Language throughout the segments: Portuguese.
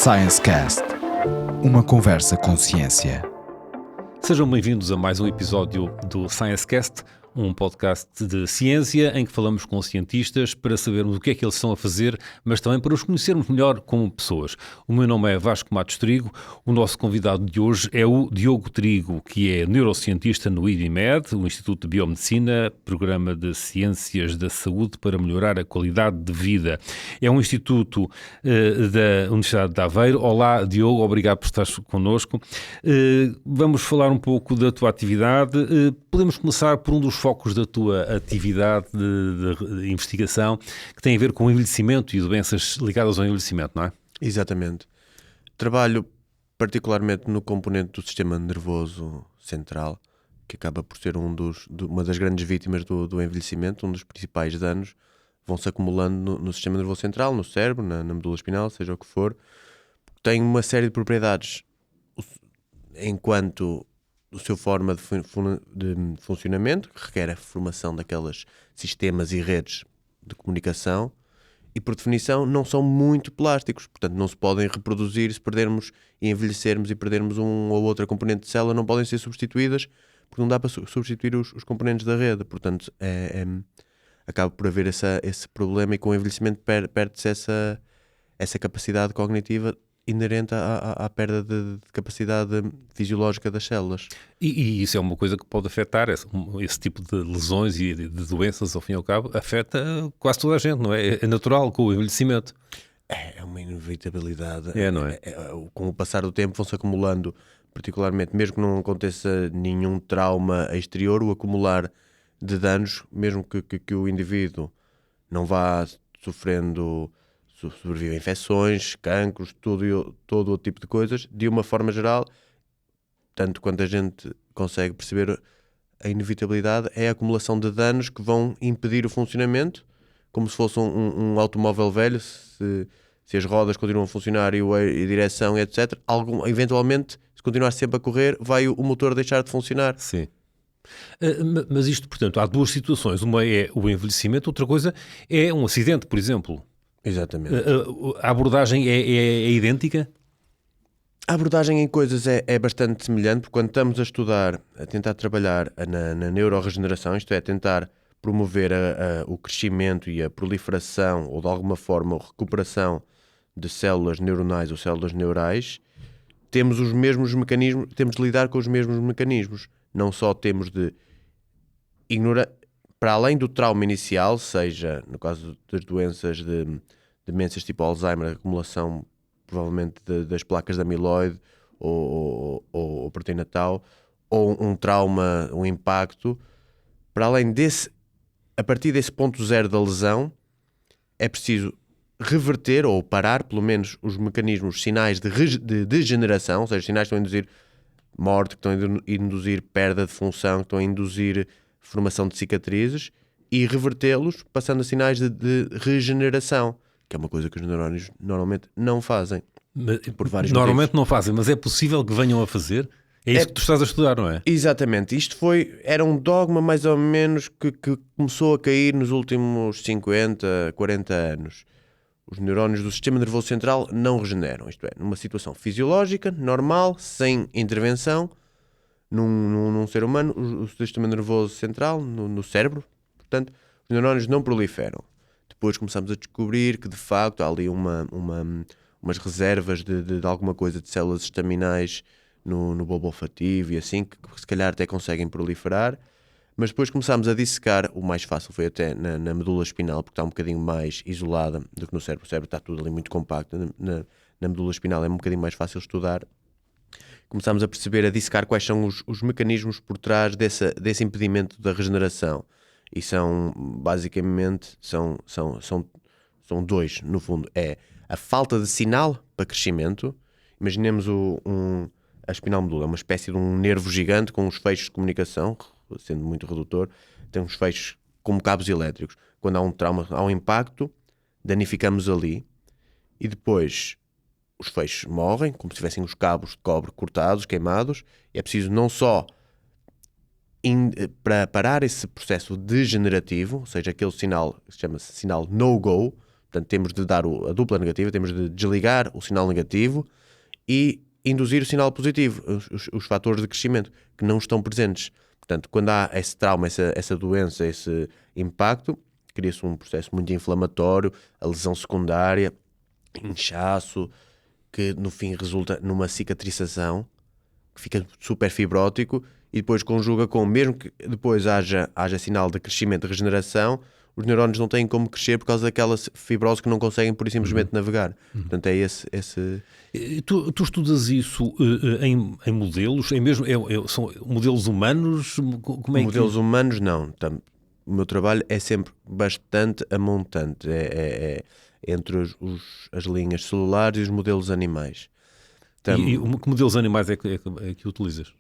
Science Cast, uma conversa com ciência. Sejam bem-vindos a mais um episódio do Science Cast, um podcast de ciência em que falamos com cientistas para sabermos o que é que eles estão a fazer, mas também para os conhecermos melhor como pessoas. O meu nome é Vasco Matos Trigo, o nosso convidado de hoje é o Diogo Trigo, que é neurocientista no IDIMED, o Instituto de Biomedicina, Programa de Ciências da Saúde para melhorar a qualidade de vida. É um instituto da Universidade de Aveiro. Olá, Diogo, obrigado por estar connosco. Vamos falar um pouco da tua atividade. Podemos começar por um dos focos da tua atividade de investigação, que tem a ver com o envelhecimento e doenças ligadas ao envelhecimento, não é? Exatamente. Trabalho particularmente no componente do sistema nervoso central, que acaba por ser uma das grandes vítimas do envelhecimento. Um dos principais danos vão-se acumulando no sistema nervoso central, no cérebro, na medula espinhal, seja o que for. Tem uma série de propriedades enquanto a sua forma de funcionamento, que requer a formação daqueles sistemas e redes de comunicação, e por definição não são muito plásticos, portanto não se podem reproduzir. Se perdermos e envelhecermos e perdermos um ou outra componente de célula, não podem ser substituídas, porque não dá para substituir os componentes da rede. Portanto acaba por haver esse problema, e com o envelhecimento perde-se essa capacidade cognitiva inerente à perda de capacidade fisiológica das células. E isso é uma coisa que pode afetar esse tipo de lesões e de doenças, ao fim e ao cabo, afeta quase toda a gente, não é? É natural com o envelhecimento. É uma inevitabilidade. Não é? Com o passar do tempo vão-se acumulando, particularmente, mesmo que não aconteça nenhum trauma exterior, o acumular de danos, mesmo que o indivíduo não vá sofrendo, sobrevive a infecções, cancros, todo o tipo de coisas, de uma forma geral, tanto quanto a gente consegue perceber, a inevitabilidade é a acumulação de danos que vão impedir o funcionamento, como se fosse um automóvel velho. Se as rodas continuam a funcionar e a direção, etc., eventualmente, se continuar sempre a correr, vai o motor deixar de funcionar. Sim. Mas isto, portanto, há duas situações. Uma é o envelhecimento, outra coisa é um acidente, por exemplo. Exatamente. A abordagem é idêntica? A abordagem em coisas é bastante semelhante, porque quando estamos a estudar, a tentar trabalhar na neuroregeneração, isto é, tentar promover o crescimento e a proliferação, ou de alguma forma a recuperação de células neuronais ou células neurais, temos os mesmos mecanismos, temos de lidar com os mesmos mecanismos. Não só temos de ignorar, para além do trauma inicial, seja no caso das doenças de demências tipo Alzheimer, a acumulação provavelmente das placas de amiloide ou proteína tau, ou um trauma, um impacto, para além desse, a partir desse ponto zero da lesão, é preciso reverter ou parar, pelo menos, os mecanismos, sinais de degeneração, ou seja, sinais que estão a induzir morte, que estão a induzir perda de função, que estão a induzir formação de cicatrizes, e revertê-los passando a sinais de regeneração, que é uma coisa que os neurónios normalmente não fazem. Por vários normalmente motivos. não fazem, mas é possível que venham a fazer? É isso que tu estás a estudar, não é? Exatamente. Era um dogma mais ou menos que começou a cair nos últimos 50, 40 anos. Os neurónios do sistema nervoso central não regeneram. Isto é, numa situação fisiológica, normal, sem intervenção, num ser humano, o sistema nervoso central, no cérebro, portanto, os neurónios não proliferam. Depois começamos a descobrir que, de facto, há ali umas reservas de alguma coisa de células estaminais no bulbo olfativo e assim, que se calhar até conseguem proliferar. Mas depois começámos a dissecar. O mais fácil foi até na medula espinal, porque está um bocadinho mais isolada do que no cérebro. O cérebro está tudo ali muito compacto. Na medula espinal é um bocadinho mais fácil estudar. Começámos a perceber, a dissecar quais são os mecanismos por trás desse impedimento da regeneração. E são, basicamente, são dois, no fundo. É a falta de sinal para crescimento. Imaginemos a espinal medula, é uma espécie de um nervo gigante com uns feixes de comunicação, sendo muito redutor, tem uns feixes como cabos elétricos. Quando há um trauma, há um impacto, danificamos ali, e depois os feixes morrem, como se tivessem os cabos de cobre cortados, queimados, e é preciso não só para parar esse processo degenerativo, ou seja, aquele sinal que chama-se sinal no-go, Portanto, temos de dar a dupla negativa, temos de desligar o sinal negativo e induzir o sinal positivo, os fatores de crescimento que não estão presentes. Portanto, quando há esse trauma, essa doença, esse impacto, cria-se um processo muito inflamatório, a lesão secundária, inchaço, que no fim resulta numa cicatrização, que fica super fibrótico e depois conjuga com, mesmo que depois haja sinal de crescimento, de regeneração, os neurónios não têm como crescer por causa daquela fibrose que não conseguem pura e simplesmente navegar. Portanto, é esse... Tu estudas isso em modelos? São modelos humanos? Como é modelos humanos, não. O meu trabalho é sempre bastante amontante. É entre as linhas celulares e os modelos animais. E que modelos animais é que utilizas?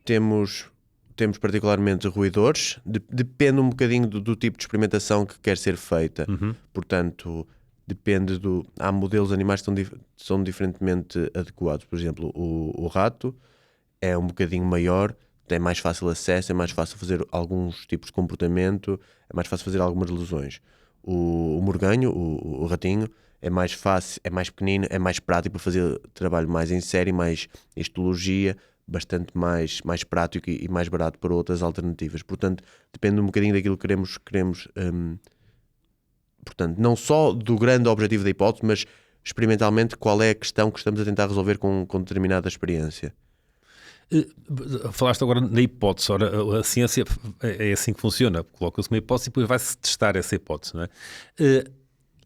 Temos particularmente roedores, depende um bocadinho do tipo de experimentação que quer ser feita. Portanto, depende há modelos animais que são diferentemente adequados. Por exemplo, o rato é um bocadinho maior, é mais fácil acesso, é mais fácil fazer alguns tipos de comportamento, é mais fácil fazer algumas lesões. O morganho, o ratinho, é mais fácil, é mais pequenino, é mais prático para fazer trabalho mais em série, mais histologia, bastante mais prático e mais barato para outras alternativas. Portanto, depende um bocadinho daquilo que queremos portanto, não só do grande objetivo da hipótese, mas experimentalmente qual é a questão que estamos a tentar resolver com determinada experiência. Falaste agora na hipótese. Ora, a ciência é assim que funciona. Coloca-se uma hipótese e depois vai-se testar essa hipótese, não é?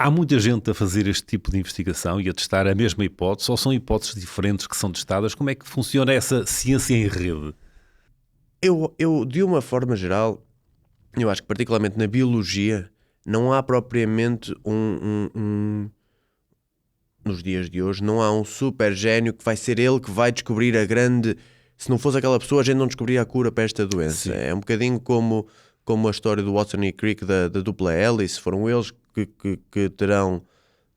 Há muita gente a fazer este tipo de investigação e a testar a mesma hipótese, ou são hipóteses diferentes que são testadas? Como é que funciona essa ciência em rede? Eu de uma forma geral, eu acho que particularmente na biologia, não há propriamente nos dias de hoje, não há um super gênio que vai ser ele que vai descobrir a grande... Se não fosse aquela pessoa, a gente não descobria a cura para esta doença. Sim. É um bocadinho como a história do Watson e Crick da dupla hélice. Foram eles que terão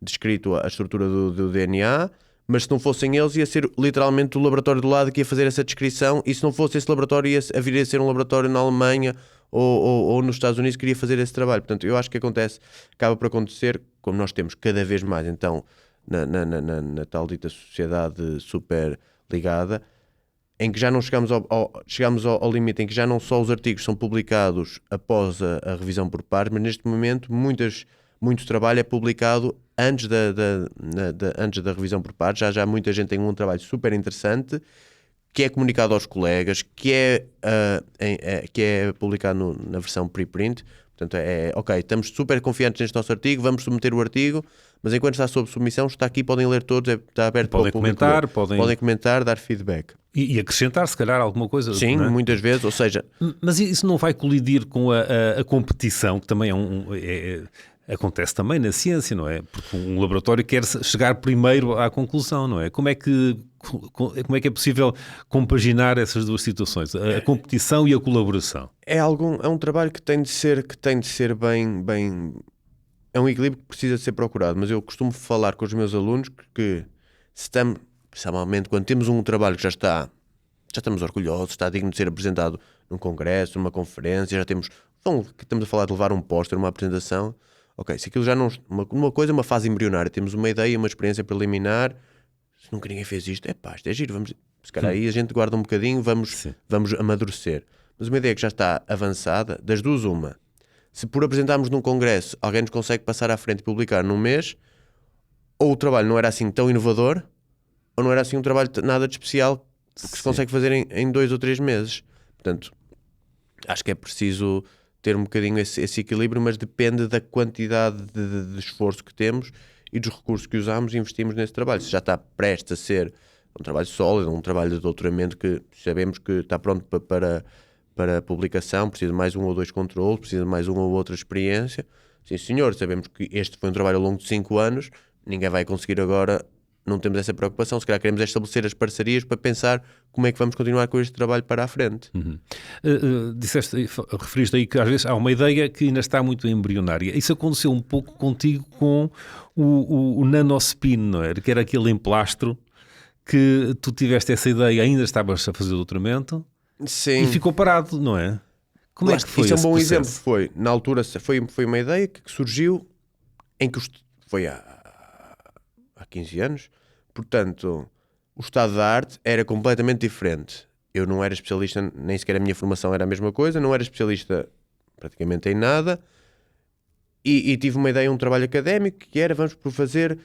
descrito a estrutura do DNA, mas se não fossem eles, ia ser literalmente o laboratório do lado que ia fazer essa descrição, e se não fosse esse laboratório, haveria a ser um laboratório na Alemanha ou nos Estados Unidos que iria fazer esse trabalho. Portanto, eu acho que acaba por acontecer, como nós temos cada vez mais, então, na tal dita sociedade super ligada, em que já não chegamos ao limite em que já não só os artigos são publicados após a revisão por pares, mas neste momento muito trabalho é publicado antes da revisão por pares. Já muita gente tem um trabalho super interessante que é comunicado aos colegas, que é publicado na versão preprint. Portanto, ok, estamos super confiantes neste nosso artigo, vamos submeter o artigo, mas enquanto está sob submissão, está aqui, podem ler todos, está aberto para o público. Podem comentar, dar feedback. E acrescentar, se calhar, alguma coisa. Sim, não é? Muitas vezes, ou seja... Mas isso não vai colidir com a competição, que também acontece também na ciência, não é? Porque um laboratório quer chegar primeiro à conclusão, não é? Como é que é possível compaginar essas duas situações? A competição e a colaboração? É um trabalho que tem de ser bem... É um equilíbrio que precisa de ser procurado, mas eu costumo falar com os meus alunos que principalmente quando temos um trabalho que já estamos orgulhosos, está digno de ser apresentado num congresso, numa conferência, estamos a falar de levar um póster, uma apresentação, ok, se aquilo já não... Uma coisa é uma fase embrionária, temos uma ideia, uma experiência preliminar, se nunca ninguém fez isto é giro, se calhar aí a gente guarda um bocadinho, vamos amadurecer. Mas uma ideia que já está avançada, das duas uma, se por apresentarmos num congresso alguém nos consegue passar à frente e publicar num mês, ou o trabalho não era assim tão inovador, ou não era assim um trabalho nada de especial que se consegue fazer em 2 ou 3 meses. Portanto, acho que é preciso ter um bocadinho esse equilíbrio, mas depende da quantidade de esforço que temos e dos recursos que usamos e investimos nesse trabalho. Se já está prestes a ser um trabalho sólido, um trabalho de doutoramento que sabemos que está pronto para publicação, precisa de mais 1 ou 2 controles, precisa de mais uma ou outra experiência. Sim, senhor, sabemos que este foi um trabalho ao longo de 5 anos, ninguém vai conseguir agora, não temos essa preocupação. Se calhar queremos estabelecer as parcerias para pensar como é que vamos continuar com este trabalho para a frente. Referiste aí que às vezes há uma ideia que ainda está muito embrionária. Isso aconteceu um pouco contigo com o nanospin, não é? Que era aquele emplastro que tu tiveste essa ideia, ainda estavas a fazer o doutoramento. Sim. E ficou parado, não é? Como é que foi isso? Isso é um bom processo? exemplo. Na altura foi uma ideia que surgiu em que foi há há 15 anos. Portanto, o estado da arte era completamente diferente. Eu não era especialista, nem sequer a minha formação era a mesma coisa, não era especialista praticamente em nada. E tive uma ideia, um trabalho académico, que era, vamos fazer,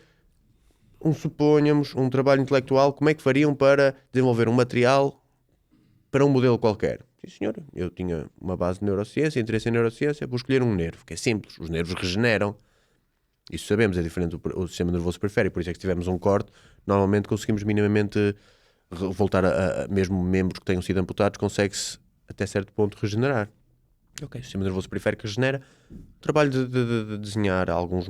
suponhamos, um trabalho intelectual, como é que fariam para desenvolver um material para um modelo qualquer. Sim, senhor, eu tinha uma base de neurociência, interesse em neurociência, vou escolher um nervo, que é simples, os nervos regeneram. Isso sabemos, é diferente do sistema nervoso periférico, por isso é que se tivermos um corte, normalmente conseguimos minimamente voltar a mesmo membros que tenham sido amputados, consegue-se até certo ponto regenerar. Ok, o sistema nervoso periférico regenera. Trabalho de desenhar alguns...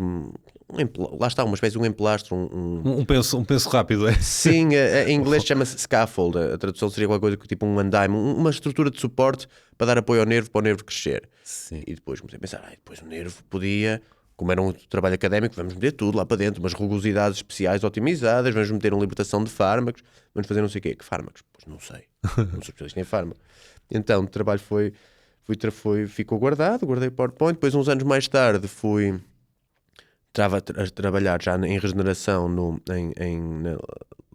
lá está, uma espécie de um emplastro. Um penso rápido, é? Sim, em inglês chama-se scaffold. A tradução seria alguma coisa tipo um andaime, uma estrutura de suporte para dar apoio ao nervo, para o nervo crescer. Sim. E depois comecei a pensar, depois o nervo podia, como era um trabalho académico, vamos meter tudo lá para dentro, umas rugosidades especiais otimizadas, vamos meter uma libertação de fármacos, vamos fazer não sei o quê. Que fármacos? Pois não sei, não sou especialista em fármacos. Então o trabalho ficou guardado, guardei o PowerPoint. Depois, uns anos mais tarde, estava a trabalhar já em regeneração no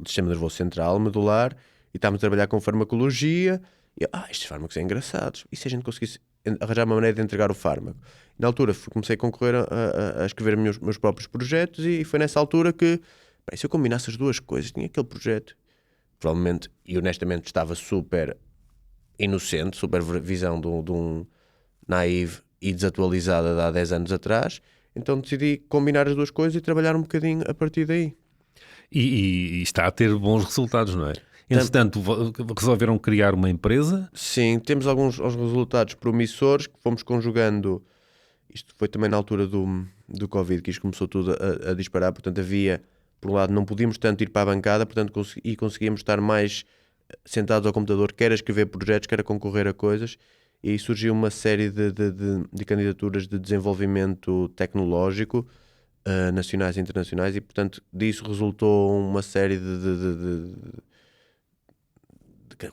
sistema nervoso central, medular, e estávamos a trabalhar com farmacologia. E estes fármacos são engraçados. E se a gente conseguisse arranjar uma maneira de entregar o fármaco? Na altura comecei a concorrer a escrever meus próprios projetos, e foi nessa altura que, se eu combinasse as duas coisas, tinha aquele projeto, provavelmente, e honestamente estava super inocente, supervisão de um naive e desatualizada de há 10 anos atrás. Então decidi combinar as duas coisas e trabalhar um bocadinho a partir daí. E está a ter bons resultados, não é? Entretanto, resolveram criar uma empresa? Sim, temos alguns resultados promissores que fomos conjugando. Isto foi também na altura do Covid, que isto começou tudo a disparar. Portanto, havia, por um lado, não podíamos tanto ir para a bancada, portanto, conseguíamos estar mais sentados ao computador, quer a escrever projetos, quer a concorrer a coisas. E aí surgiu uma série de candidaturas de desenvolvimento tecnológico, nacionais e internacionais, e portanto disso resultou uma série de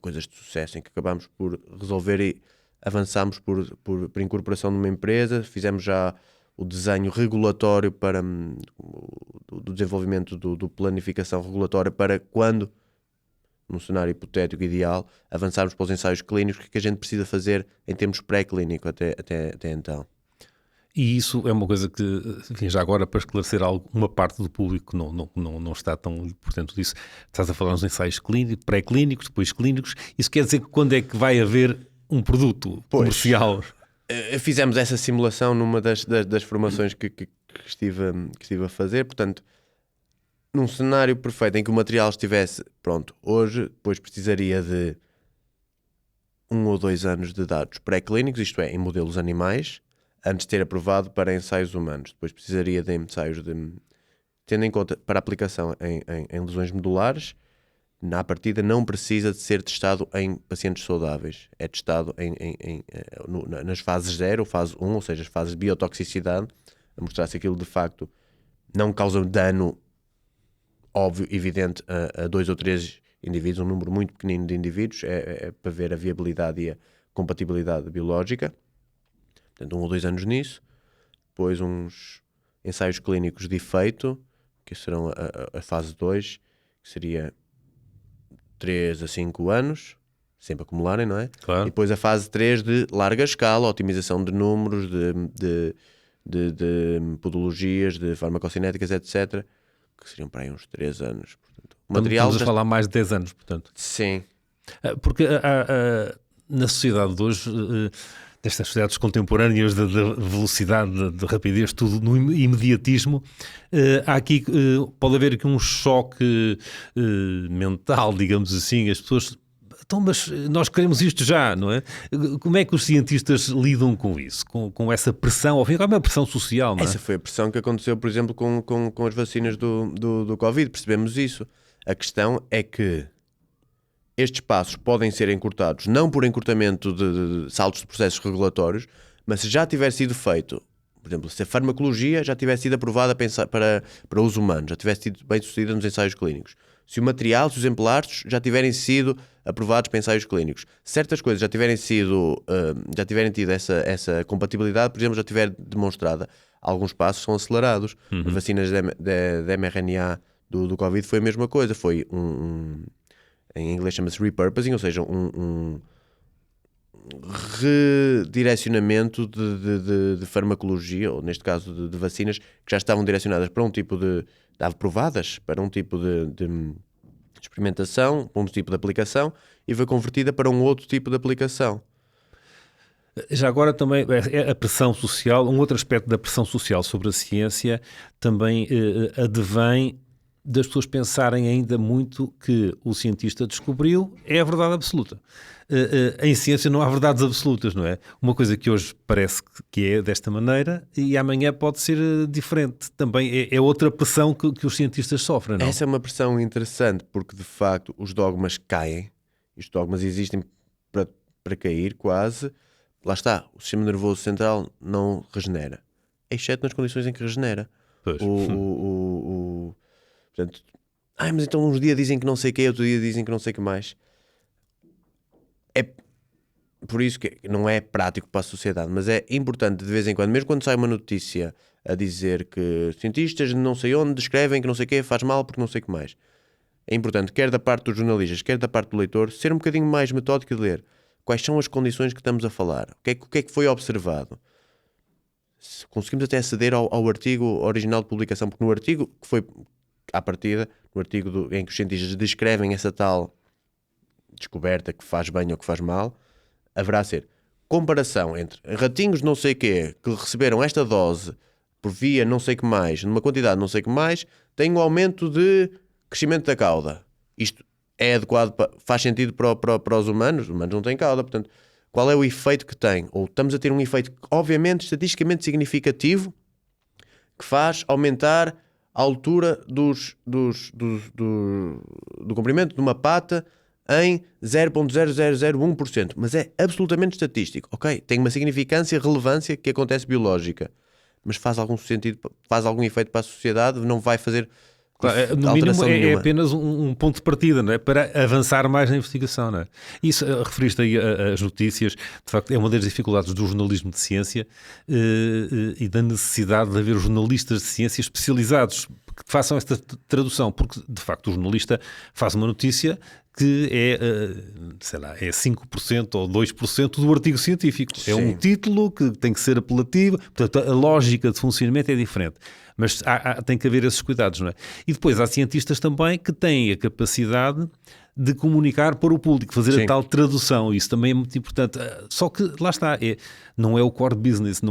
coisas de sucesso em que acabámos por resolver e avançámos por incorporação de uma empresa. Fizemos já o desenho regulatório para do desenvolvimento do planificação regulatória para quando, num cenário hipotético ideal, avançarmos para os ensaios clínicos, que a gente precisa fazer em termos pré-clínico até então. E isso é uma coisa que, enfim, já agora para esclarecer uma parte do público que não está tão por dentro disso, estás a falar nos ensaios clínicos, pré-clínicos, depois clínicos. Isso quer dizer que quando é que vai haver um produto comercial? Fizemos essa simulação numa das formações que estive a fazer. Portanto, num cenário perfeito em que o material estivesse pronto hoje, depois precisaria de 1 ou 2 anos de dados pré-clínicos, isto é, em modelos animais, antes de ter aprovado para ensaios humanos. Depois precisaria de ensaios tendo em conta para aplicação em lesões medulares. Na partida não precisa de ser testado em pacientes saudáveis. É testado nas fases 0, fase 1, ou seja, as fases de biotoxicidade, a mostrar se aquilo de facto não causa dano óbvio, evidente, a 2 ou 3 indivíduos, um número muito pequenino de indivíduos, é para ver a viabilidade e a compatibilidade biológica. Portanto, 1 ou 2 anos nisso. Depois uns ensaios clínicos de efeito, que serão a fase 2, que seria 3 a 5 anos, sempre acumularem, não é? Claro. E depois a fase 3 de larga escala, otimização de números, de podologias, de farmacocinéticas, etc., que seriam para aí uns 3 anos. Portanto, Estamos a falar mais de 10 anos, portanto. Sim. Porque na sociedade de hoje, destas sociedades contemporâneas de velocidade, de rapidez, tudo no imediatismo, há aqui, pode haver aqui um choque mental, digamos assim. As pessoas... Então, mas nós queremos isto já, não é? Como é que os cientistas lidam com isso? Com essa pressão? Ao fim, é uma pressão social, não é? Essa foi a pressão que aconteceu, por exemplo, com as vacinas do Covid. Percebemos isso. A questão é que estes passos podem ser encurtados, não por encurtamento de saltos de processos regulatórios, mas se já tiver sido feito, por exemplo, se a farmacologia já tivesse sido aprovada para uso humano, já tivesse sido bem sucedida nos ensaios clínicos, se o material, se os emplastros já tiverem sido aprovados para ensaios clínicos, certas coisas já tiverem tido essa compatibilidade, por exemplo, já tiver demonstrada, alguns passos são acelerados. As vacinas de mRNA do Covid foi a mesma coisa. Foi em inglês chama-se repurposing, ou seja, redirecionamento de farmacologia, ou neste caso de vacinas, que já estavam direcionadas para um tipo estavam aprovadas para um tipo de experimentação, para um tipo de aplicação, e foi convertida para um outro tipo de aplicação. Já agora também a pressão social, um outro aspecto da pressão social sobre a ciência também advém das pessoas pensarem ainda muito que o cientista descobriu é a verdade absoluta. Em ciência não há verdades absolutas, não é? Uma coisa que hoje parece que é desta maneira e amanhã pode ser diferente. Também é outra pressão que os cientistas sofrem, não? Essa é uma pressão interessante, porque de facto os dogmas caem, e os dogmas existem para cair quase. Lá está, o sistema nervoso central não regenera, exceto nas condições em que regenera. Pois. Portanto, mas então uns dias dizem que não sei o que, outro dia dizem que não sei o que mais. É por isso que não é prático para a sociedade, mas é importante de vez em quando, mesmo quando sai uma notícia a dizer que cientistas de não sei onde descrevem que não sei o que faz mal porque não sei o que mais. É importante, quer da parte dos jornalistas, quer da parte do leitor, ser um bocadinho mais metódico de ler quais são as condições que estamos a falar, o que é que foi observado. Se conseguimos até aceder ao artigo original de publicação, porque no artigo que foi à partida, no artigo em que os cientistas descrevem essa tal descoberta que faz bem ou que faz mal, haverá a ser comparação entre ratinhos não sei o quê, que receberam esta dose por via não sei o que mais, numa quantidade não sei o que mais, tem um aumento de crescimento da cauda. Isto é adequado, faz sentido para os humanos não têm cauda, portanto, qual é o efeito que tem? Ou estamos a ter um efeito, obviamente, estatisticamente significativo, que faz aumentar a altura do comprimento de uma pata em 0,0001%, mas é absolutamente estatístico, ok? Tem uma significância, relevância que acontece biológica, mas faz algum sentido, faz algum efeito para a sociedade, não vai fazer... Claro, no mínimo é apenas um ponto de partida, não é? Para avançar mais na investigação, não é? Isso, referiste aí às notícias, de facto é uma das dificuldades do jornalismo de ciência e da necessidade de haver jornalistas de ciência especializados que façam esta tradução, porque de facto o jornalista faz uma notícia que é 5% ou 2% do artigo científico. Sim. É um título que tem que ser apelativo, portanto a lógica de funcionamento é diferente. Mas tem que haver esses cuidados, não é? E depois há cientistas também que têm a capacidade de comunicar para o público, fazer Sim. a tal tradução. Isso também é muito importante. Só que, lá está, não é o core business,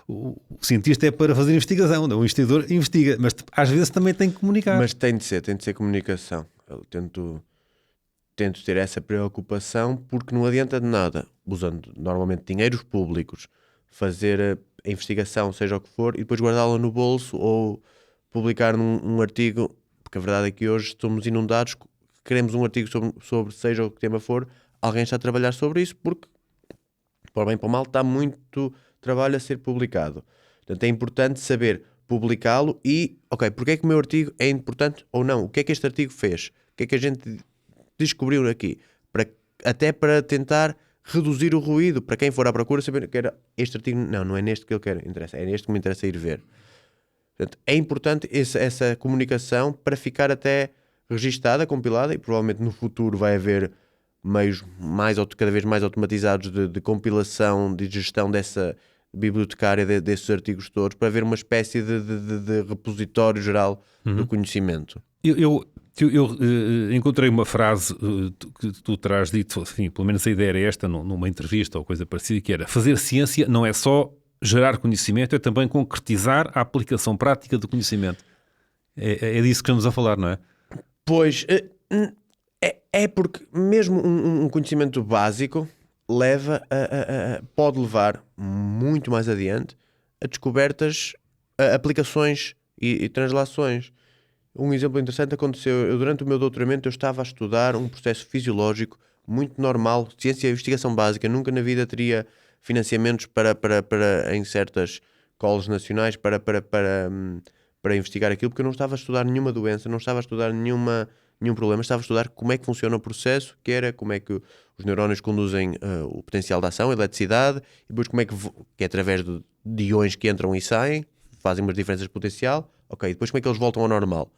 o cientista é para fazer investigação, não, o investigador investiga, mas às vezes também tem que comunicar. Mas tem de ser comunicação. Eu tento ter essa preocupação, porque não adianta de nada, usando normalmente dinheiros públicos, fazer a investigação, seja o que for, e depois guardá-la no bolso ou publicar num artigo, porque a verdade é que hoje estamos inundados, queremos um artigo sobre seja o que tema for, alguém está a trabalhar sobre isso, porque, para o bem e para o mal, está muito trabalho a ser publicado. Portanto, é importante saber publicá-lo e, ok, porque é que o meu artigo é importante ou não? O que é que este artigo fez? O que é que a gente descobriu aqui? Até para tentar reduzir o ruído, para quem for à procura saber que era este artigo, não é neste que eu quero, é neste que me interessa ir ver. Portanto, é importante essa comunicação para ficar até registada, compilada, e provavelmente no futuro vai haver meios cada vez mais automatizados de compilação, de gestão dessa bibliotecária desses artigos todos, para haver uma espécie de repositório geral do conhecimento. Eu encontrei uma frase que tu terás dito, enfim, pelo menos a ideia era esta, numa entrevista ou coisa parecida, que era: fazer ciência não é só gerar conhecimento, é também concretizar a aplicação prática do conhecimento. É disso que estamos a falar, não é? Pois, é porque mesmo um conhecimento básico pode levar muito mais adiante a descobertas, a aplicações e translações. Um exemplo interessante aconteceu, durante o meu doutoramento eu estava a estudar um processo fisiológico muito normal, ciência e investigação básica, nunca na vida teria financiamentos para em certas colos nacionais para investigar aquilo, porque eu não estava a estudar nenhuma doença, não estava a estudar nenhum problema, estava a estudar como é que funciona o processo, que era como é que os neurónios conduzem o potencial de ação, a eletricidade, e depois como é que é através de íons que entram e saem, fazem umas diferenças de potencial, ok, depois como é que eles voltam ao normal.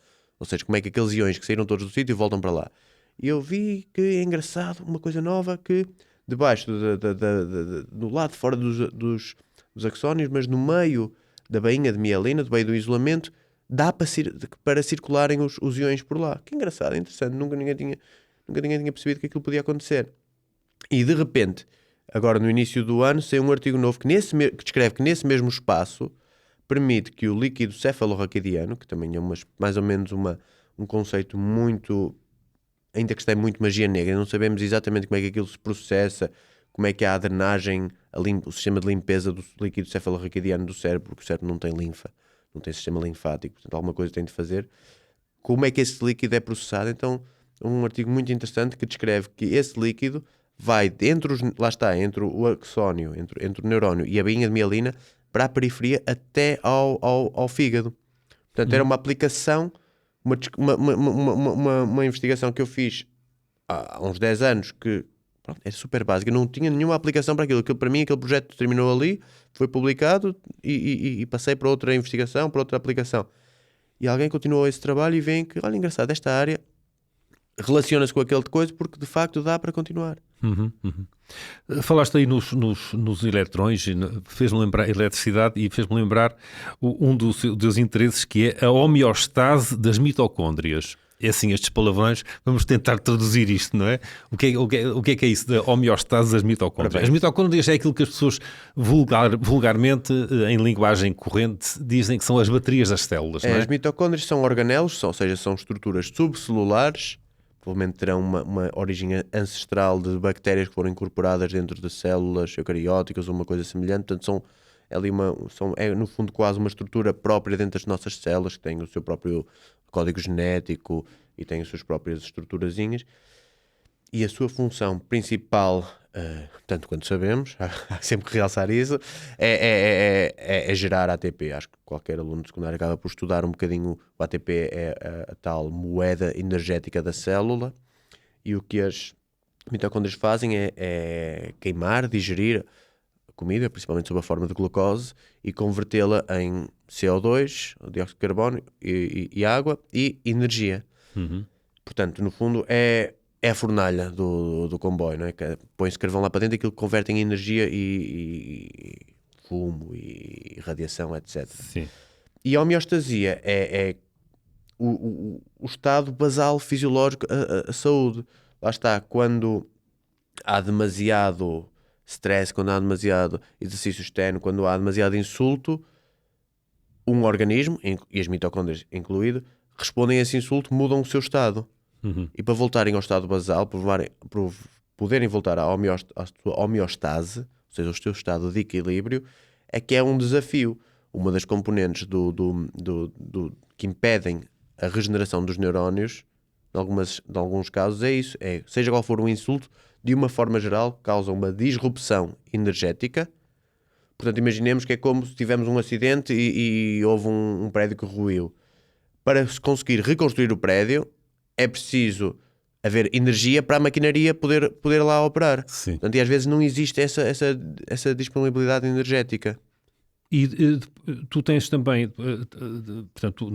Ou seja, como é que aqueles iões que saíram todos do sítio voltam para lá. E eu vi que é engraçado, uma coisa nova, que debaixo, do lado de fora dos axónios, mas no meio da bainha de mielina, do meio do isolamento, dá para circularem os iões por lá. Que engraçado, interessante, nunca ninguém tinha percebido que aquilo podia acontecer. E de repente, agora no início do ano, saiu um artigo novo que descreve que nesse mesmo espaço permite que o líquido cefalorraquidiano, que também é mais ou menos um conceito muito, ainda que está muito magia negra, não sabemos exatamente como é que aquilo se processa, como é que há a drenagem, o sistema de limpeza do líquido cefalorraquidiano do cérebro, porque o cérebro não tem linfa, não tem sistema linfático, portanto alguma coisa tem de fazer. Como é que esse líquido é processado? Então, um artigo muito interessante que descreve que esse líquido vai entre o axónio, entre o neurónio e a bainha de mielina, para a periferia até ao fígado. Portanto, era uma aplicação, uma investigação que eu fiz há uns 10 anos, que pronto, é super básica, não tinha nenhuma aplicação para aquilo. Para mim, aquele projeto terminou ali, foi publicado e passei para outra investigação, para outra aplicação. E alguém continuou esse trabalho e vem que, olha, engraçado, esta área relaciona-se com aquele de coisa porque de facto dá para continuar. Falaste aí nos eletrões, fez-me lembrar a eletricidade e fez-me lembrar um dos interesses, que é a homeostase das mitocôndrias. É assim, estes palavrões, vamos tentar traduzir isto, não é? O que é isso da homeostase das mitocôndrias? As mitocôndrias é aquilo que as pessoas vulgarmente, em linguagem corrente, dizem que são as baterias das células, não é? As mitocôndrias são organelos, ou seja, são estruturas subcelulares, provavelmente terão uma origem ancestral de bactérias que foram incorporadas dentro de células eucarióticas ou uma coisa semelhante. Portanto, é no fundo quase uma estrutura própria dentro das nossas células, que tem o seu próprio código genético e tem as suas próprias estruturazinhas. E a sua função principal, tanto quanto sabemos, há sempre que realçar isso, é gerar ATP. Acho que qualquer aluno de secundário acaba por estudar um bocadinho. O ATP é a tal moeda energética da célula, e o que as mitocôndrias fazem é queimar, digerir a comida, principalmente sob a forma de glucose, e convertê-la em CO2, dióxido de carbono e água e energia. Portanto, no fundo, é a fornalha do comboio, não é? Põe-se carvão lá para dentro, aquilo que converte em energia e fumo e radiação, etc. Sim. E a homeostasia é o estado basal fisiológico a saúde. Lá está, quando há demasiado stress, quando há demasiado exercício externo, quando há demasiado insulto, um organismo, e as mitocôndrias incluído, respondem a esse insulto, mudam o seu estado. E para voltarem ao estado basal, poderem voltar à sua homeostase, ou seja, o seu estado de equilíbrio, é que é um desafio. Uma das componentes que impedem a regeneração dos neurónios, em alguns casos, é isso. Seja qual for o insulto, de uma forma geral, causa uma disrupção energética. Portanto, imaginemos que é como se tivemos um acidente e houve um prédio que ruiu. Para se conseguir reconstruir o prédio, é preciso haver energia para a maquinaria poder lá operar. Sim. Portanto, e às vezes não existe essa disponibilidade energética. E tu tens também, portanto,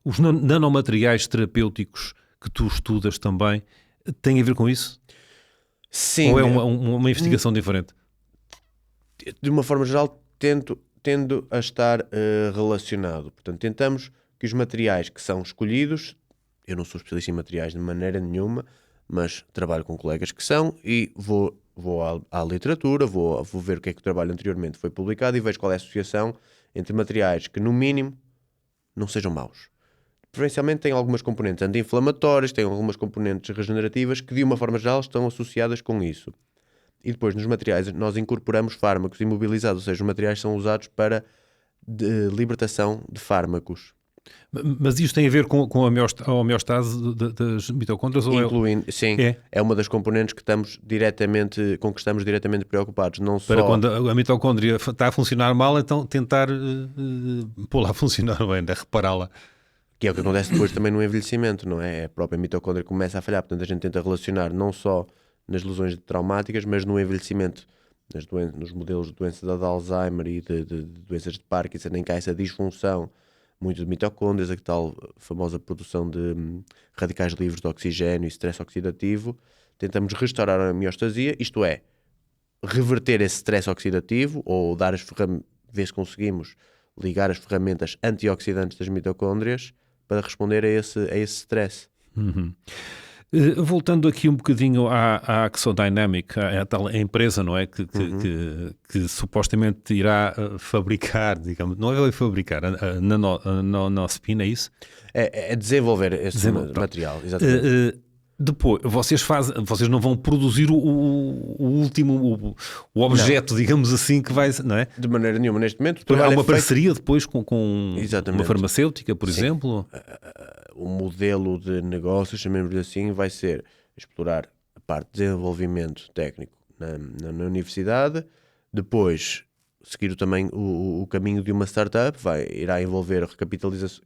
os nanomateriais terapêuticos que tu estudas também, têm a ver com isso? Sim. Ou é uma investigação diferente? De uma forma geral, tendo a estar relacionado. Portanto, tentamos que os materiais que são escolhidos, eu não sou especialista em materiais de maneira nenhuma, mas trabalho com colegas que são, e vou à literatura, vou ver o que é que o trabalho anteriormente foi publicado e vejo qual é a associação entre materiais que, no mínimo, não sejam maus. Preferencialmente têm algumas componentes anti-inflamatórias, têm algumas componentes regenerativas que, de uma forma geral, estão associadas com isso. E depois, nos materiais, nós incorporamos fármacos imobilizados, ou seja, os materiais são usados para libertação de fármacos. Mas isto tem a ver com a homeostase das mitocôndrias? Incluindo, sim, é uma das componentes com que estamos diretamente preocupados. Não para só... quando a mitocôndria está a funcionar mal, então tentar pô-la a funcionar bem, repará-la. Que é o que acontece depois também no envelhecimento, não é? A própria mitocôndria começa a falhar, portanto a gente tenta relacionar não só nas lesões traumáticas, mas no envelhecimento, nos modelos de doença de Alzheimer e de doenças de Parkinson, em que há essa disfunção muito de mitocôndrias, a tal famosa produção de radicais livres de oxigênio e stress oxidativo. Tentamos restaurar a homeostasia, isto é, reverter esse stress oxidativo ou dar ver se conseguimos ligar as ferramentas antioxidantes das mitocôndrias para responder a esse stress. Voltando aqui um bocadinho à Axodynamic, a tal empresa, não é? Que supostamente irá fabricar, digamos, não é fabricar, a nanospin, é isso? É desenvolver esse material, exatamente. Depois, vocês não vão produzir o último, o objeto, digamos assim, que vai, não é? De maneira nenhuma, neste momento. Há uma parceria depois com uma farmacêutica, por exemplo? O modelo de negócio, chamemos-lhe assim, vai ser explorar a parte de desenvolvimento técnico na universidade, depois seguir também o caminho de uma startup, irá envolver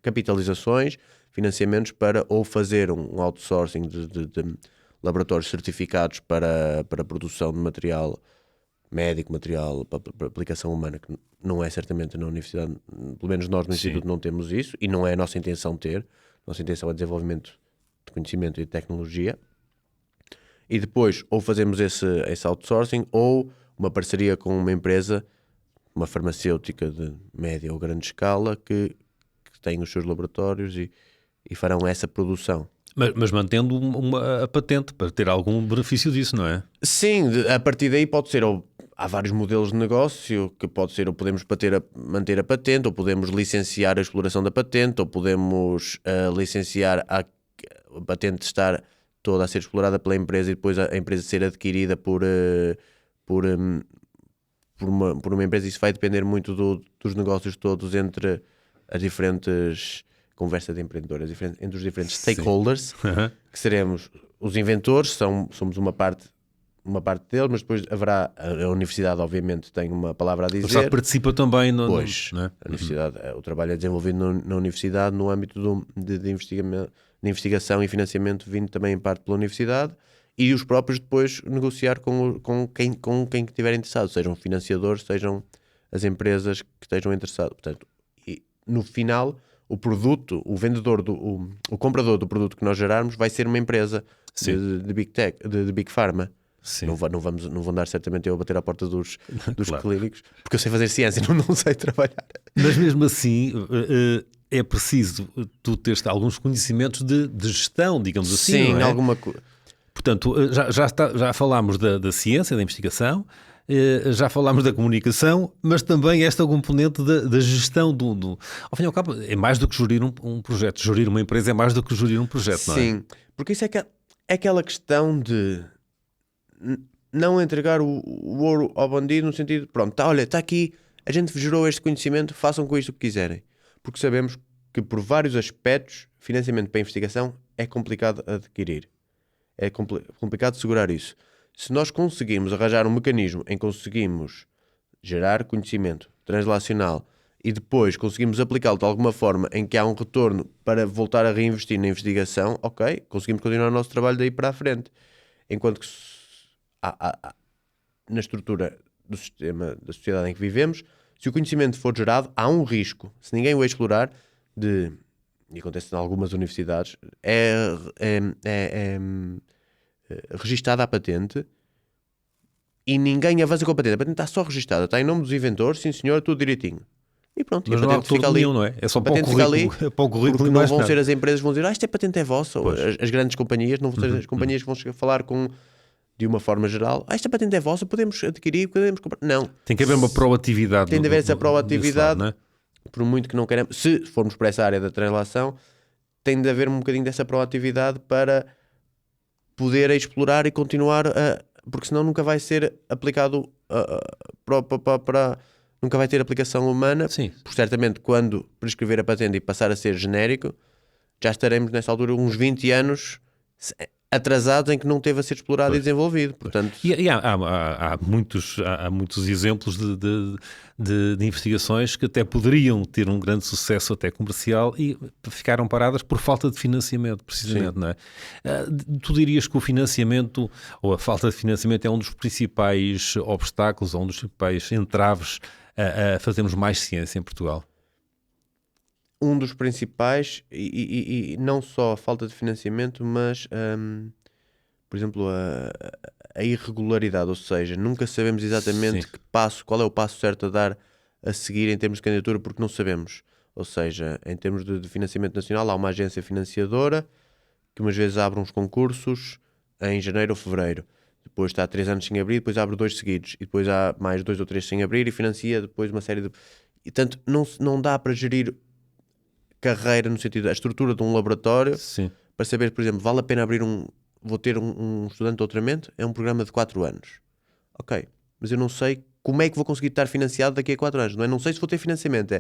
capitalizações, financiamentos para ou fazer um outsourcing de laboratórios certificados para a produção de material médico, material para aplicação humana, que não é certamente na universidade, pelo menos nós no Instituto não temos isso, e não é a nossa intenção ter. Nossa intenção é desenvolvimento de conhecimento e de tecnologia. E depois, ou fazemos esse outsourcing, ou uma parceria com uma empresa, uma farmacêutica de média ou grande escala, que tem os seus laboratórios e farão essa produção. Mas mantendo a patente, para ter algum benefício disso, não é? Sim, a partir daí pode ser, ou há vários modelos de negócio, que pode ser, ou podemos manter a patente, ou podemos licenciar a exploração da patente, ou podemos licenciar a patente estar toda a ser explorada pela empresa e depois a empresa ser adquirida por uma empresa. Isso vai depender muito dos negócios todos entre as diferentes conversas de empreendedores, entre os diferentes stakeholders, que seremos os inventores, somos uma parte deles, mas depois haverá a universidade, obviamente, tem uma palavra a dizer. A universidade participa também não é? A universidade, o trabalho é desenvolvido na universidade no âmbito de investigação e financiamento vindo também em parte pela universidade, e os próprios depois negociar com quem estiver interessado, sejam financiadores, sejam as empresas que estejam interessadas. Portanto, e no final, o produto, o vendedor, o comprador do produto que nós gerarmos vai ser uma empresa de Big Tech, de Big Pharma. Não vão dar certamente eu a bater à porta dos claro. Clínicos, porque eu sei fazer ciência, não sei trabalhar. Mas mesmo assim é preciso tu teres alguns conhecimentos de gestão, digamos assim. Sim, não é? alguma coisa. Portanto, já falámos da ciência, da investigação, já falámos da comunicação, mas também esta componente da gestão ao fim e ao cabo, é mais do que gerir um projeto. Gerir uma empresa é mais do que gerir um projeto, sim, não é? Sim, porque isso é aquela questão de não entregar o ouro ao bandido, no sentido, pronto, olha, está aqui, a gente gerou este conhecimento, façam com isto o que quiserem. Porque sabemos que por vários aspectos, financiamento para a investigação é complicado adquirir. É complicado segurar isso. Se nós conseguirmos arranjar um mecanismo em que conseguimos gerar conhecimento translacional e depois conseguimos aplicá-lo de alguma forma em que há um retorno para voltar a reinvestir na investigação, ok, conseguimos continuar o nosso trabalho daí para a frente. Enquanto que na estrutura do sistema da sociedade em que vivemos, se o conhecimento for gerado, há um risco, se ninguém o explorar, e acontece em algumas universidades, é registada a patente e ninguém avança com a patente. A patente está só registada, está em nome dos inventores, sim senhor, tudo direitinho. E pronto, mas a patente fica ali. Nenhum, não é? É só para o currículo. Para o currículo, porque não vão ser as empresas que vão dizer, esta patente é vossa. As grandes companhias, não vão ser as companhias que vão chegar a falar de uma forma geral, esta patente é vossa, podemos adquirir, podemos comprar. Não. Tem que haver uma proatividade. Tem de haver essa proatividade, lado, por muito que não queremos. Se formos para essa área da translação, tem de haver um bocadinho dessa proatividade para poder explorar e continuar porque senão nunca vai ser aplicado nunca vai ter aplicação humana. Sim. Porque certamente quando prescrever a patente e passar a ser genérico, já estaremos nessa altura uns 20 anos atrasados em que não teve a ser explorado e desenvolvido. Portanto... E há muitos exemplos de investigações que até poderiam ter um grande sucesso até comercial e ficaram paradas por falta de financiamento, precisamente. Sim. Não é? Tu dirias que o financiamento ou a falta de financiamento é um dos principais obstáculos, ou um dos principais entraves a fazermos mais ciência em Portugal? um dos principais, e não só a falta de financiamento, mas, por exemplo, a irregularidade, ou seja, nunca sabemos exatamente Sim. qual é o passo certo a dar a seguir em termos de candidatura, porque não sabemos. Ou seja, em termos de financiamento nacional, há uma agência financiadora que umas vezes abre uns concursos em janeiro ou fevereiro. Depois está há 3 anos sem abrir, depois abre 2 seguidos. E depois há mais 2 ou 3 sem abrir e financia depois uma série de... E, portanto, não dá para gerir carreira no sentido da estrutura de um laboratório Sim. para saber, por exemplo, vale a pena abrir vou ter um estudante de doutoramento, é um programa de 4 anos. Ok, mas eu não sei como é que vou conseguir estar financiado daqui a 4 anos. Não sei se vou ter financiamento,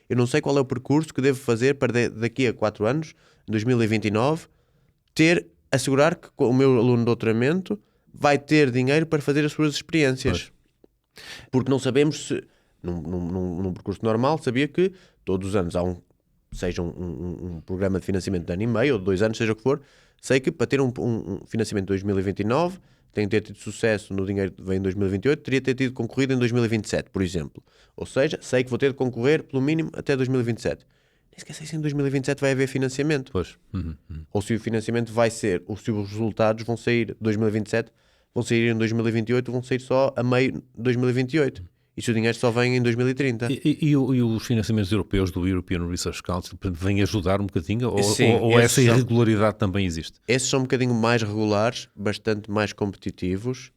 eu não sei qual é o percurso que devo fazer para daqui a 4 anos, em 2029, assegurar que o meu aluno de doutoramento vai ter dinheiro para fazer as suas experiências. Porque não sabemos se, num percurso normal, sabia que todos os anos há seja um programa de financiamento de ano e meio ou de 2 anos, seja o que for, sei que para ter um financiamento de 2029 tem que ter tido sucesso no dinheiro que vem em 2028, teria de ter tido concorrido em 2027, por exemplo. Ou seja, sei que vou ter de concorrer pelo mínimo até 2027. Nem sequer sei se em 2027 vai haver financiamento. Pois. Ou se o financiamento vai ser, ou se os resultados vão sair em 2027, vão sair em 2028, vão sair só a meio de 2028. E se o dinheiro só vem em 2030. E os financiamentos europeus do European Research Council vêm ajudar um bocadinho? Sim, ou essa irregularidade também existe? Esses são um bocadinho mais regulares, bastante mais competitivos.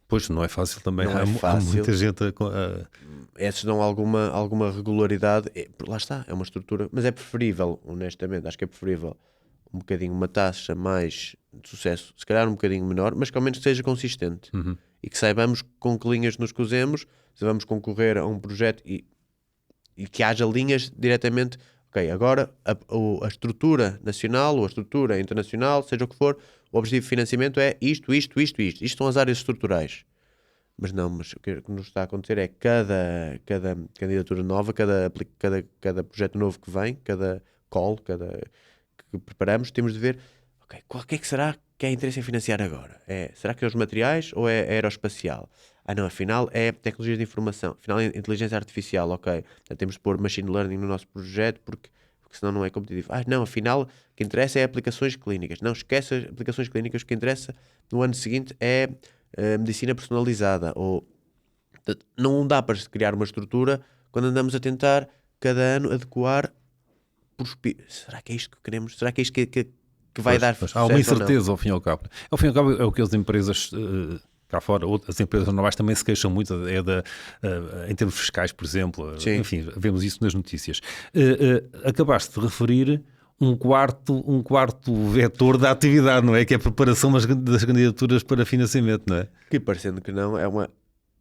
Pois, não é fácil também. Não é Há fácil. muita gente Esses dão alguma regularidade. Lá está, é uma estrutura. Mas é preferível, honestamente, acho que é preferível um bocadinho uma taxa mais de sucesso, se calhar um bocadinho menor, mas que ao menos seja consistente. E que saibamos com que linhas nos cozemos, se vamos concorrer a um projeto e que haja linhas diretamente. Ok, agora a estrutura nacional ou a estrutura internacional, seja o que for, o objetivo de financiamento é isto. Isto são as áreas estruturais. Mas o que nos está a acontecer é cada candidatura nova, cada projeto novo que vem, cada call, que preparamos, temos de ver, ok, o que é que será que é interesse em financiar agora? Será que é os materiais ou é aeroespacial? Não, afinal é tecnologias de informação, afinal é inteligência artificial, ok. Então, temos de pôr machine learning no nosso projeto porque senão não é competitivo. Não, afinal o que interessa é aplicações clínicas. Não, esquece as aplicações clínicas, o que interessa no ano seguinte é medicina personalizada. Não dá para criar uma estrutura quando andamos a tentar cada ano adequar será que é isto que queremos? Será que é isto que vai dar sucesso? Há uma incerteza ao fim e ao cabo. Ao fim e ao cabo é o que as empresas cá fora, as empresas normais também se queixam muito, em termos fiscais, por exemplo. Sim. Enfim, vemos isso nas notícias. Acabaste de referir um quarto vetor da atividade, não é? Que é a preparação das candidaturas para financiamento, não é? Que parecendo que não,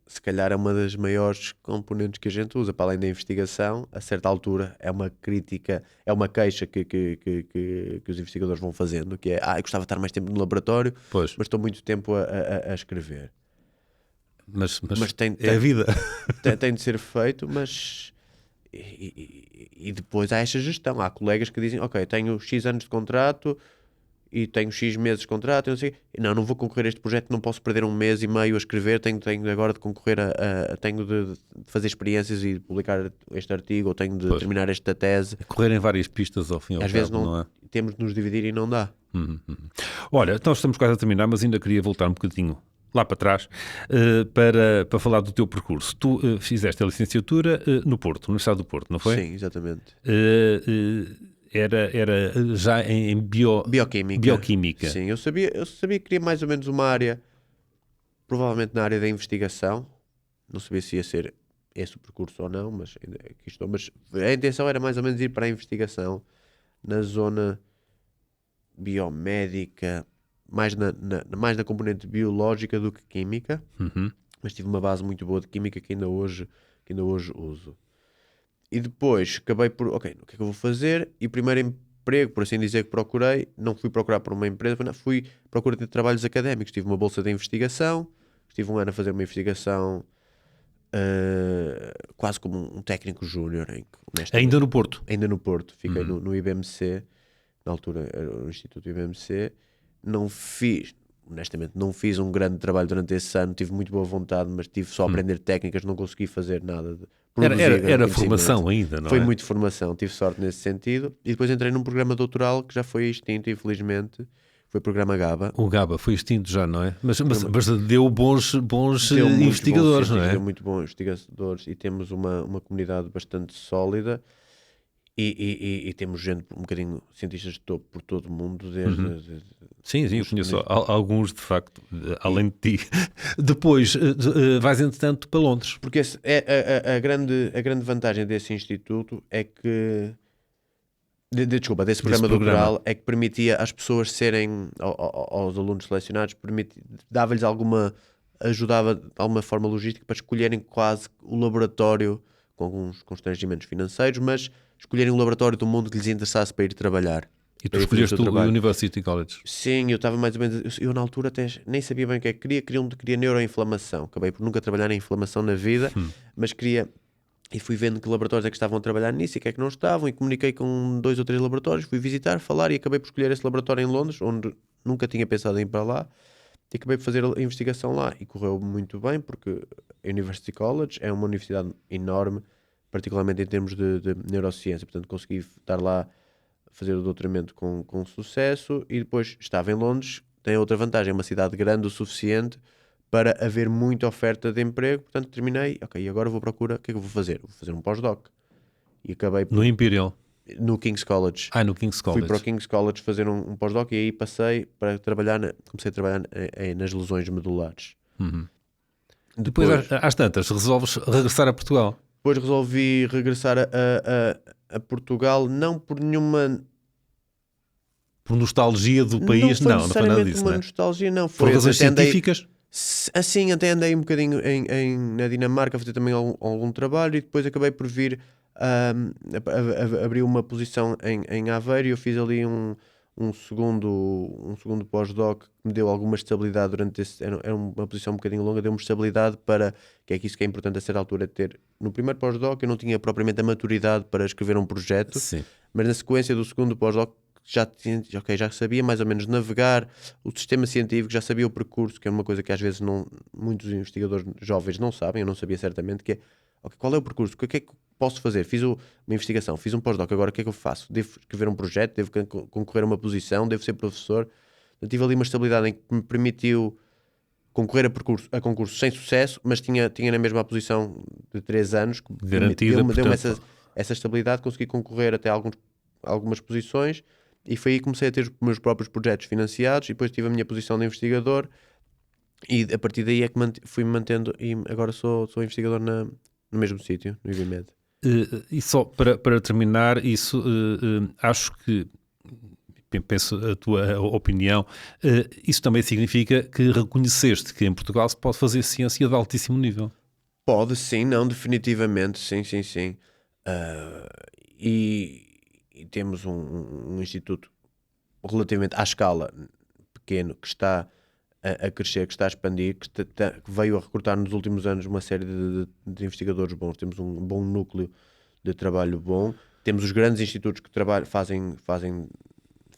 se calhar é uma das maiores componentes que a gente usa, para além da investigação, a certa altura é uma crítica, é uma queixa que os investigadores vão fazendo, que é, eu gostava de estar mais tempo no laboratório, Pois. mas estou muito tempo a escrever. Mas tem é a vida. Tem de ser feito, mas... E depois há esta gestão. Há colegas que dizem, ok, tenho X anos de contrato e tenho X meses de contrato, e não sei, não vou concorrer a este projeto, não posso perder 1 mês e meio a escrever, tenho agora de concorrer tenho de fazer experiências e de publicar este artigo, ou tenho de terminar esta tese. Correrem várias pistas ao fim e ao cabo. Às vezes não é? Temos de nos dividir e não dá. Olha, então estamos quase a terminar, mas ainda queria voltar um bocadinho lá para trás para falar do teu percurso. Tu fizeste a licenciatura no Porto, no Universidade do Porto, não foi? Sim, exatamente. Era já em bioquímica. Sim, eu sabia que queria mais ou menos uma área, provavelmente na área da investigação. Não sabia se ia ser esse o percurso ou não, mas aqui estou. Mas a intenção era mais ou menos ir para a investigação na zona biomédica, mais na componente biológica do que química. Mas tive uma base muito boa de química que ainda hoje uso. E depois acabei por, ok, o que é que eu vou fazer? E o primeiro emprego, por assim dizer, que procurei, não fui procurar por uma empresa, fui procurar de trabalhos académicos. Tive uma bolsa de investigação, estive 1 ano a fazer uma investigação quase como um técnico júnior. Ainda no Porto? Ainda no Porto. Fiquei no IBMC, na altura era o Instituto IBMC. Não fiz, honestamente não fiz um grande trabalho durante esse ano, tive muito boa vontade, mas tive só a aprender técnicas, não consegui fazer nada de Era formação ainda, não é? Foi muito formação, tive sorte nesse sentido. E depois entrei num programa doutoral que já foi extinto, infelizmente. Foi o programa GABA. O GABA foi extinto já, não é? Mas deu bons Deu investigadores, não é? Deu muito bons investigadores e temos uma comunidade bastante sólida e temos gente, um bocadinho, cientistas de topo por todo o mundo. Sim, eu conheço alguns, de facto, além de ti. Depois vais, entretanto, para Londres. Porque a grande vantagem desse instituto é que desse programa doutoral é que permitia às pessoas serem, aos alunos selecionados, dava-lhes ajudava de alguma forma logística para escolherem quase o laboratório, com alguns constrangimentos financeiros, mas escolherem o laboratório do mundo que lhes interessasse para ir trabalhar. E tu escolheste o University College? Sim, eu estava mais ou menos. Eu na altura até nem sabia bem o que é que queria neuroinflamação. Acabei por nunca trabalhar em inflamação na vida, mas queria. E fui vendo que laboratórios é que estavam a trabalhar nisso e que é que não estavam, e comuniquei com 2 ou 3 laboratórios, fui visitar, falar e acabei por escolher esse laboratório em Londres, onde nunca tinha pensado em ir para lá, e acabei por fazer a investigação lá, e correu muito bem, porque a University College é uma universidade enorme, particularmente em termos de neurociência, portanto consegui estar lá a fazer o doutoramento com sucesso, e depois estava em Londres, tem outra vantagem, é uma cidade grande o suficiente para haver muita oferta de emprego, portanto terminei, ok, agora vou procurar, o que é que eu vou fazer? Vou fazer um pós-doc. E acabei... No Imperial? No King's College. No King's College. Fui para o King's College fazer um pós-doc e aí passei para trabalhar, comecei a trabalhar nas lesões medulares. Depois, às tantas, resolves regressar a Portugal? Depois resolvi regressar a Portugal, não por nenhuma... Por nostalgia do país? Não foi nada disso, uma não é? nostalgia, não. Foi por razões científicas? Assim, até andei um bocadinho na Dinamarca a fazer também algum trabalho e depois acabei por vir abrir uma posição em Aveiro e eu fiz ali um segundo pós-doc que me deu alguma estabilidade durante esse... Era uma posição um bocadinho longa, deu-me estabilidade para... Que é isso que é importante a certa altura ter. No primeiro pós-doc eu não tinha propriamente a maturidade para escrever um projeto, Sim. mas na sequência do segundo pós-doc já sabia mais ou menos navegar o sistema científico, já sabia o percurso, que é uma coisa que às vezes muitos investigadores jovens não sabem, eu não sabia certamente, que é qual é o percurso, o que é que posso fazer? Fiz uma investigação, fiz um pós-doc, agora o que é que eu faço? Devo escrever um projeto, devo concorrer a uma posição, devo ser professor. Eu tive ali uma estabilidade em que me permitiu concorrer a concursos sem sucesso, mas tinha na mesma posição de 3 anos, garantida, deu-me essa estabilidade, consegui concorrer até algumas posições. E foi aí que comecei a ter os meus próprios projetos financiados e depois tive a minha posição de investigador e a partir daí é que fui-me mantendo e agora sou investigador no mesmo sítio, no IBMED. E só para terminar isso, acho que, penso a tua opinião, isso também significa que reconheceste que em Portugal se pode fazer ciência de altíssimo nível. Pode, sim, não, definitivamente, sim. E temos um instituto relativamente à escala pequeno que está a crescer, que está a expandir, que veio a recrutar nos últimos anos uma série de investigadores bons. Temos um bom núcleo de trabalho bom. Temos os grandes institutos que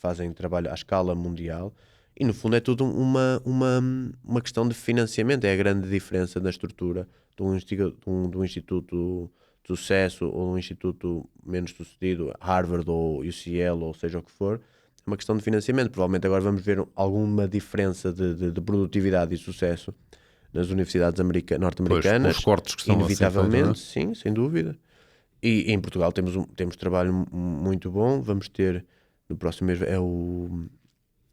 fazem trabalho à escala mundial e no fundo é tudo uma questão de financiamento. É a grande diferença na estrutura de um instituto de sucesso ou um instituto menos sucedido, Harvard ou UCL ou seja o que for. É uma questão de financiamento. Provavelmente agora vamos ver alguma diferença de produtividade e sucesso nas universidades norte-americanas. Os cortes que estão inevitavelmente, sim, sem dúvida. E em Portugal temos trabalho muito bom. Vamos ter no próximo mês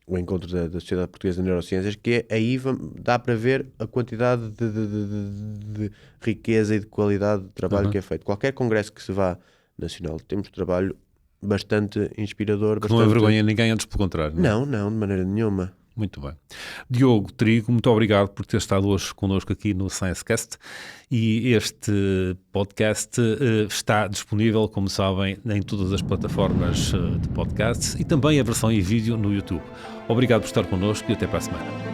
o encontro da Sociedade Portuguesa de Neurociências, que aí dá para ver a quantidade de riqueza e de qualidade de trabalho que é feito. Qualquer congresso que se vá nacional, temos trabalho bastante inspirador. Que não é vergonha ninguém, antes pelo contrário. Não, de maneira nenhuma. Muito bem. Diogo Trigo, muito obrigado por ter estado hoje connosco aqui no ScienceCast e este podcast está disponível, como sabem, em todas as plataformas de podcasts e também a versão em vídeo no YouTube. Obrigado por estar connosco e até para a semana.